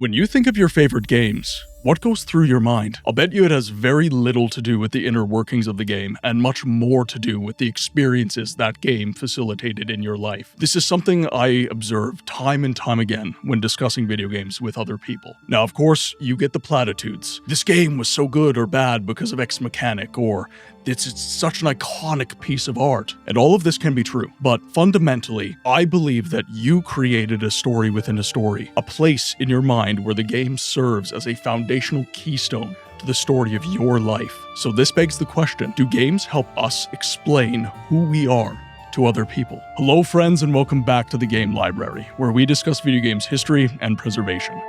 When you think of your favorite games, what goes through your mind? I'll bet you it has very little to do with the inner workings of the game and much more to do with the experiences that game facilitated in your life. This is something I observe time and time again when discussing video games with other people. Now, of course, you get the platitudes. This game was so good or bad because of X mechanic, or it's such an iconic piece of art. And all of this can be true, but fundamentally, I believe that you created a story within a story, a place in your mind where the game serves as a foundational keystone to the story of your life. So this begs the question, do games help us explain who we are to other people? Hello friends, and welcome back to the Game Library, where we discuss video games history and preservation.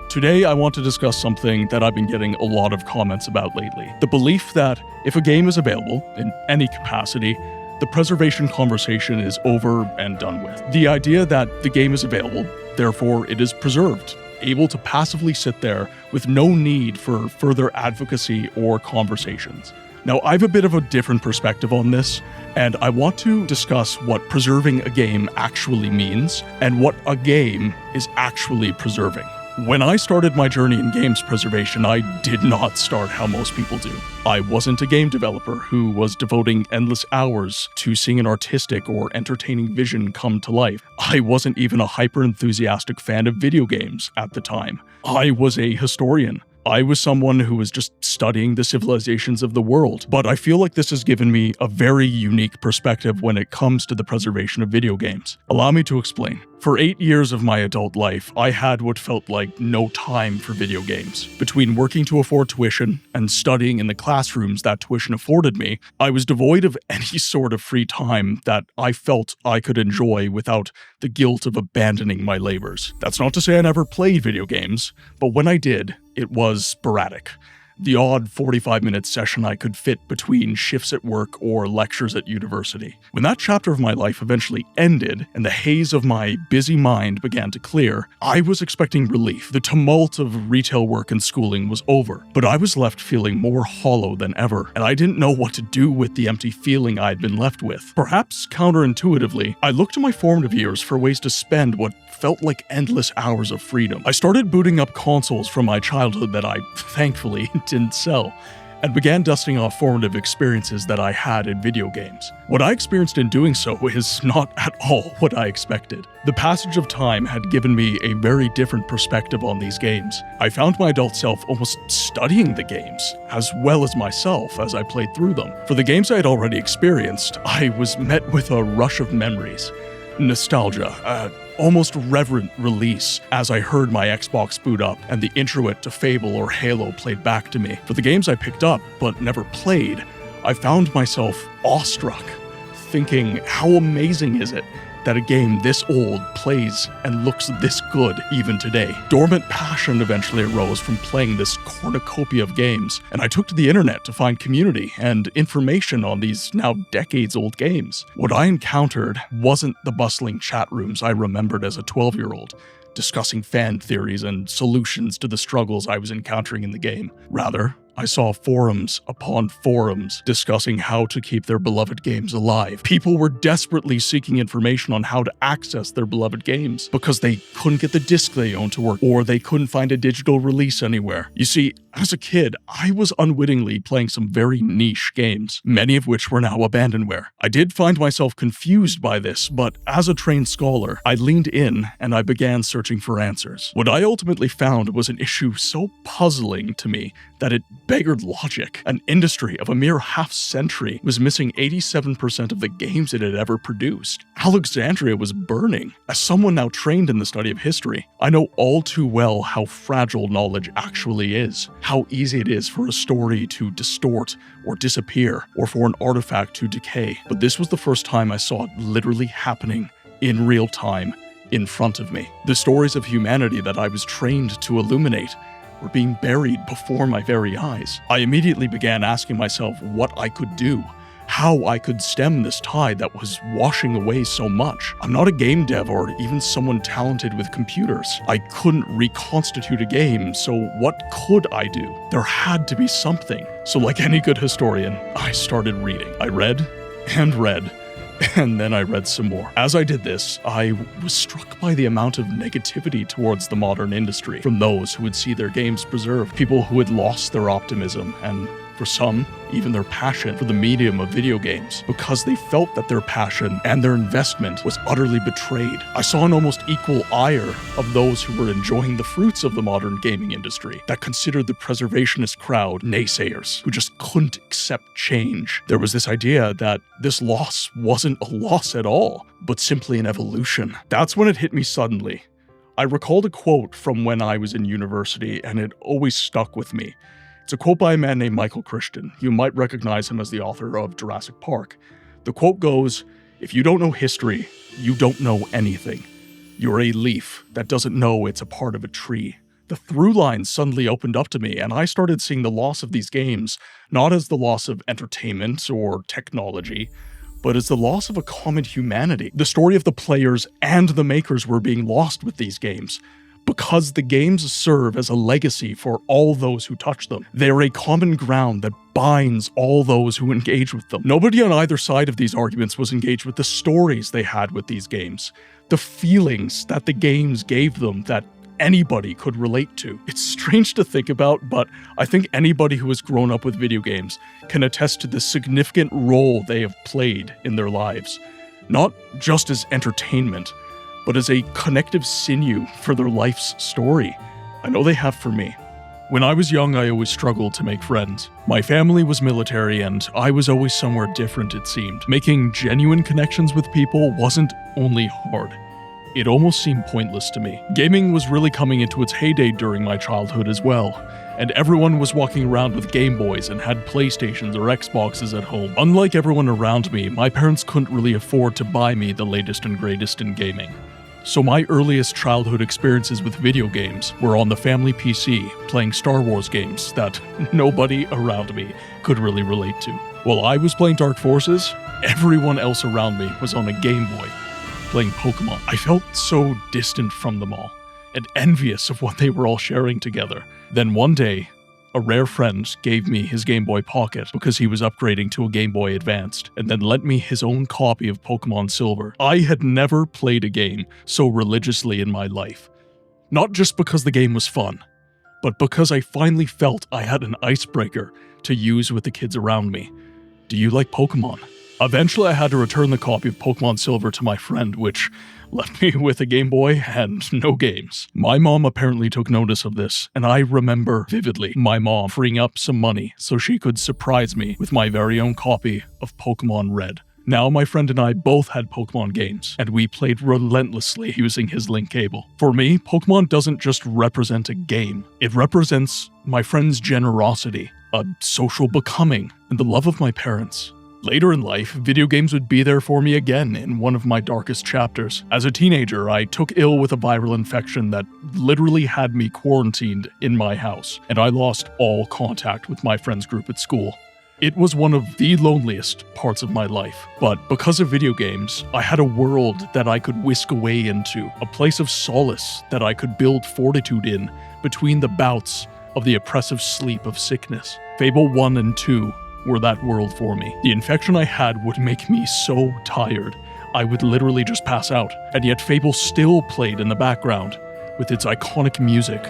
Today, I want to discuss something that I've been getting a lot of comments about lately. The belief that if a game is available, in any capacity, the preservation conversation is over and done with. The idea that the game is available, therefore it is preserved, able to passively sit there with no need for further advocacy or conversations. Now, I have a bit of a different perspective on this, and I want to discuss what preserving a game actually means and what a game is actually preserving. When I started my journey in games preservation, I did not start how most people do. I wasn't a game developer who was devoting endless hours to seeing an artistic or entertaining vision come to life. I wasn't even a hyper-enthusiastic fan of video games at the time. I was a historian. I was someone who was just studying the civilizations of the world, but I feel like this has given me a very unique perspective when it comes to the preservation of video games. Allow me to explain. For 8 years of my adult life, I had what felt like no time for video games. Between working to afford tuition and studying in the classrooms that tuition afforded me, I was devoid of any sort of free time that I felt I could enjoy without the guilt of abandoning my labors. That's not to say I never played video games, but when I did, it was sporadic. The odd 45-minute session I could fit between shifts at work or lectures at university. When that chapter of my life eventually ended and the haze of my busy mind began to clear, I was expecting relief. The tumult of retail work and schooling was over, but I was left feeling more hollow than ever, and I didn't know what to do with the empty feeling I'd been left with. Perhaps counterintuitively, I looked to my formative years for ways to spend what felt like endless hours of freedom. I started booting up consoles from my childhood that I, thankfully, didn't sell, and began dusting off formative experiences that I had in video games. What I experienced in doing so is not at all what I expected. The passage of time had given me a very different perspective on these games. I found my adult self almost studying the games, as well as myself as I played through them. For the games I had already experienced, I was met with a rush of memories. Nostalgia, almost reverent release as I heard my Xbox boot up and the intro to Fable or Halo played back to me. For the games I picked up but never played, I found myself awestruck, thinking, how amazing is it that a game this old plays and looks this good even today? Dormant passion eventually arose from playing this cornucopia of games, and I took to the internet to find community and information on these now decades-old games. What I encountered wasn't the bustling chat rooms I remembered as a 12-year-old, discussing fan theories and solutions to the struggles I was encountering in the game. Rather, I saw forums upon forums discussing how to keep their beloved games alive. People were desperately seeking information on how to access their beloved games because they couldn't get the disc they owned to work, or they couldn't find a digital release anywhere. You see, as a kid, I was unwittingly playing some very niche games, many of which were now abandonware. I did find myself confused by this, but as a trained scholar, I leaned in and I began searching for answers. What I ultimately found was an issue so puzzling to me that it beggared logic. An industry of a mere half-century was missing 87% of the games it had ever produced. Alexandria was burning. As someone now trained in the study of history, I know all too well how fragile knowledge actually is, how easy it is for a story to distort or disappear, or for an artifact to decay. But this was the first time I saw it literally happening in real time in front of me. The stories of humanity that I was trained to illuminate were being buried before my very eyes. I immediately began asking myself what I could do, how I could stem this tide that was washing away so much. I'm not a game dev or even someone talented with computers. I couldn't reconstitute a game, so what could I do? There had to be something. So like any good historian, I started reading. I read and read And then I read some more. As I did this, I was struck by the amount of negativity towards the modern industry from those who would see their games preserved, people who had lost their optimism, and for some, even their passion for the medium of video games, because they felt that their passion and their investment was utterly betrayed. I saw an almost equal ire of those who were enjoying the fruits of the modern gaming industry, that considered the preservationist crowd naysayers, who just couldn't accept change. There was this idea that this loss wasn't a loss at all, but simply an evolution. That's when it hit me suddenly. I recalled a quote from when I was in university, and it always stuck with me. It's a quote by a man named Michael Crichton. You might recognize him as the author of Jurassic Park. The quote goes, "If you don't know history, you don't know anything. You're a leaf that doesn't know it's a part of a tree." The through line suddenly opened up to me, and I started seeing the loss of these games not as the loss of entertainment or technology, but as the loss of a common humanity. The story of the players and the makers were being lost with these games, because the games serve as a legacy for all those who touch them. They're a common ground that binds all those who engage with them. Nobody on either side of these arguments was engaged with the stories they had with these games, the feelings that the games gave them that anybody could relate to. It's strange to think about, but I think anybody who has grown up with video games can attest to the significant role they have played in their lives. Not just as entertainment, but as a connective sinew for their life's story. I know they have for me. When I was young, I always struggled to make friends. My family was military, and I was always somewhere different, it seemed. Making genuine connections with people wasn't only hard. It almost seemed pointless to me. Gaming was really coming into its heyday during my childhood as well, and everyone was walking around with Game Boys and had PlayStations or Xboxes at home. Unlike everyone around me, my parents couldn't really afford to buy me the latest and greatest in gaming. So my earliest childhood experiences with video games were on the family PC, playing Star Wars games that nobody around me could really relate to. While I was playing Dark Forces, everyone else around me was on a Game Boy, playing Pokemon. I felt so distant from them all, and envious of what they were all sharing together. Then one day, a rare friend gave me his Game Boy Pocket because he was upgrading to a Game Boy Advanced, and then lent me his own copy of Pokemon Silver. I had never played a game so religiously in my life. Not just because the game was fun, but because I finally felt I had an icebreaker to use with the kids around me. Do you like Pokemon? Eventually, I had to return the copy of Pokemon Silver to my friend, which left me with a Game Boy and no games. My mom apparently took notice of this, and I remember vividly my mom freeing up some money so she could surprise me with my very own copy of Pokemon Red. Now my friend and I both had Pokemon games, and we played relentlessly using his link cable. For me, Pokemon doesn't just represent a game. It represents my friend's generosity, a social becoming, and the love of my parents. Later in life, video games would be there for me again in one of my darkest chapters. As a teenager, I took ill with a viral infection that literally had me quarantined in my house, and I lost all contact with my friends group at school. It was one of the loneliest parts of my life, but because of video games, I had a world that I could whisk away into, a place of solace that I could build fortitude in between the bouts of the oppressive sleep of sickness. Fable 1 and 2 were that world for me. The infection I had would make me so tired, I would literally just pass out, and yet Fable still played in the background, with its iconic music,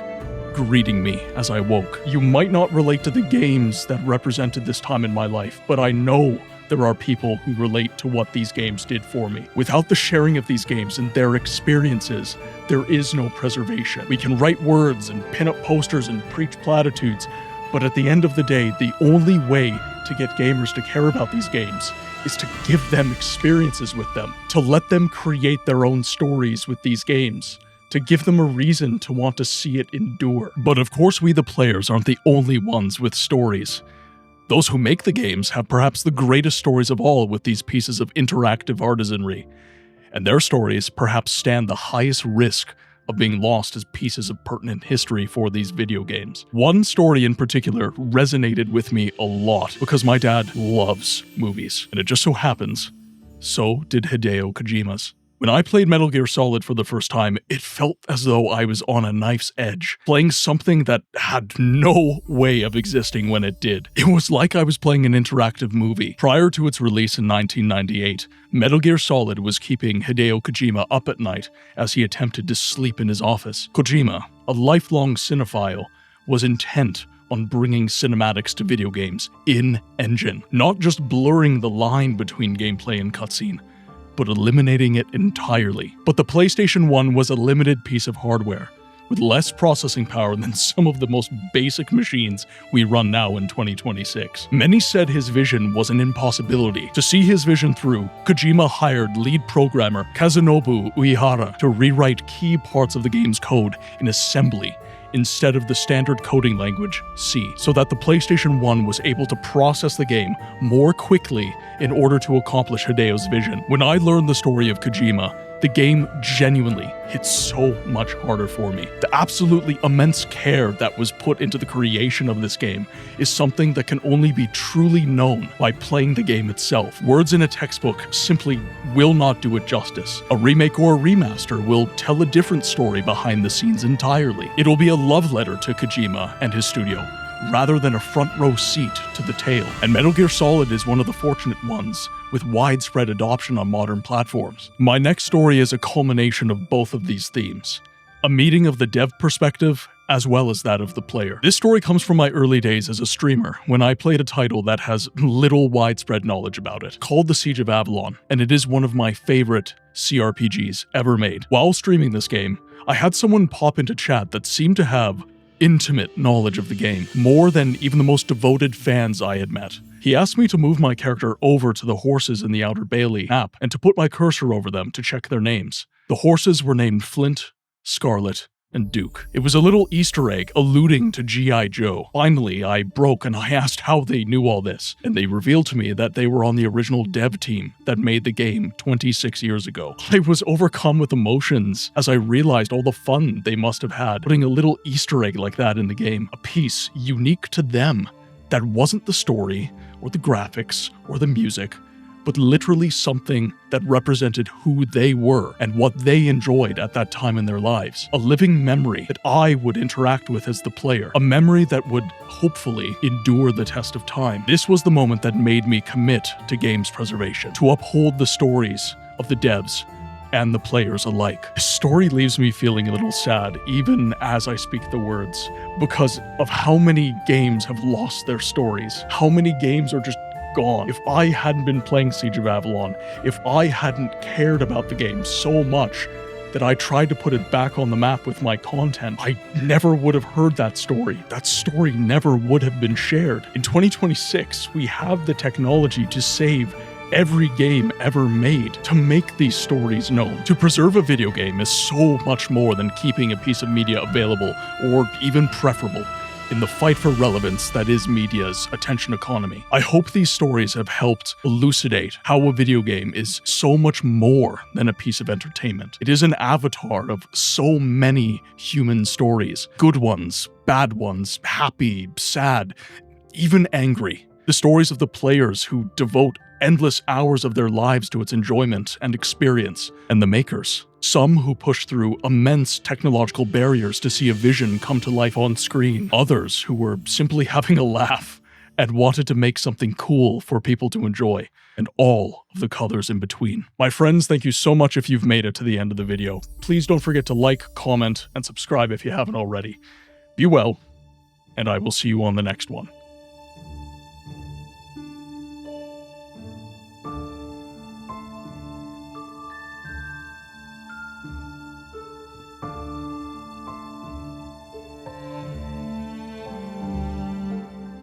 greeting me as I woke. You might not relate to the games that represented this time in my life, but I know there are people who relate to what these games did for me. Without the sharing of these games and their experiences, there is no preservation. We can write words and pin up posters and preach platitudes, but at the end of the day, the only way to get gamers to care about these games is to give them experiences with them, to let them create their own stories with these games, to give them a reason to want to see it endure. But of course, we the players aren't the only ones with stories. Those who make the games have perhaps the greatest stories of all with these pieces of interactive artisanry, and their stories perhaps stand the highest risk of being lost as pieces of pertinent history for these video games. One story in particular resonated with me a lot because my dad loves movies, and it just so happens, so did Hideo Kojima's. When I played Metal Gear Solid for the first time, it felt as though I was on a knife's edge, playing something that had no way of existing when it did. It was like I was playing an interactive movie. Prior to its release in 1998, Metal Gear Solid was keeping Hideo Kojima up at night as he attempted to sleep in his office. Kojima, a lifelong cinephile, was intent on bringing cinematics to video games in-engine, not just blurring the line between gameplay and cutscene, but eliminating it entirely. But the PlayStation 1 was a limited piece of hardware, with less processing power than some of the most basic machines we run now in 2026. Many said his vision was an impossibility. To see his vision through, Kojima hired lead programmer Kazunobu Uehara to rewrite key parts of the game's code in assembly instead of the standard coding language, C, so that the PlayStation 1 was able to process the game more quickly in order to accomplish Hideo's vision. When I learned the story of Kojima, the game genuinely hit so much harder for me. The absolutely immense care that was put into the creation of this game is something that can only be truly known by playing the game itself. Words in a textbook simply will not do it justice. A remake or a remaster will tell a different story behind the scenes entirely. It'll be a love letter to Kojima and his studio, rather than a front row seat to the tale. And Metal Gear Solid is one of the fortunate ones with widespread adoption on modern platforms. My next story is a culmination of both of these themes, a meeting of the dev perspective as well as that of the player. This story comes from my early days as a streamer, when I played a title that has little widespread knowledge about it, called The Siege of Avalon, and it is one of my favorite CRPGs ever made. While streaming this game, I had someone pop into chat that seemed to have intimate knowledge of the game, more than even the most devoted fans I had met. He asked me to move my character over to the horses in the Outer Bailey map and to put my cursor over them to check their names. The horses were named Flint, Scarlet, and Duke. It was a little Easter egg alluding to G.I. Joe. Finally, I broke and I asked how they knew all this, and they revealed to me that they were on the original dev team that made the game 26 years ago. I was overcome with emotions as I realized all the fun they must have had putting a little Easter egg like that in the game, a piece unique to them that wasn't the story or the graphics or the music, but literally something that represented who they were and what they enjoyed at that time in their lives. A living memory that I would interact with as the player. A memory that would hopefully endure the test of time. This was the moment that made me commit to games preservation, to uphold the stories of the devs and the players alike. This story leaves me feeling a little sad, even as I speak the words, because of how many games have lost their stories. How many games are just gone. If I hadn't been playing Siege of Avalon, if I hadn't cared about the game so much that I tried to put it back on the map with my content, I never would have heard that story. That story never would have been shared. In 2026, we have the technology to save every game ever made, to make these stories known. To preserve a video game is so much more than keeping a piece of media available, or even preferable, in the fight for relevance that is media's attention economy. I hope these stories have helped elucidate how a video game is so much more than a piece of entertainment. It is an avatar of so many human stories. Good ones, bad ones, happy, sad, even angry. The stories of the players who devote endless hours of their lives to its enjoyment and experience, and the makers. Some who push through immense technological barriers to see a vision come to life on screen. Others who were simply having a laugh and wanted to make something cool for people to enjoy, and all of the colors in between. My friends, thank you so much if you've made it to the end of the video. Please don't forget to like, comment, and subscribe if you haven't already. Be well, and I will see you on the next one.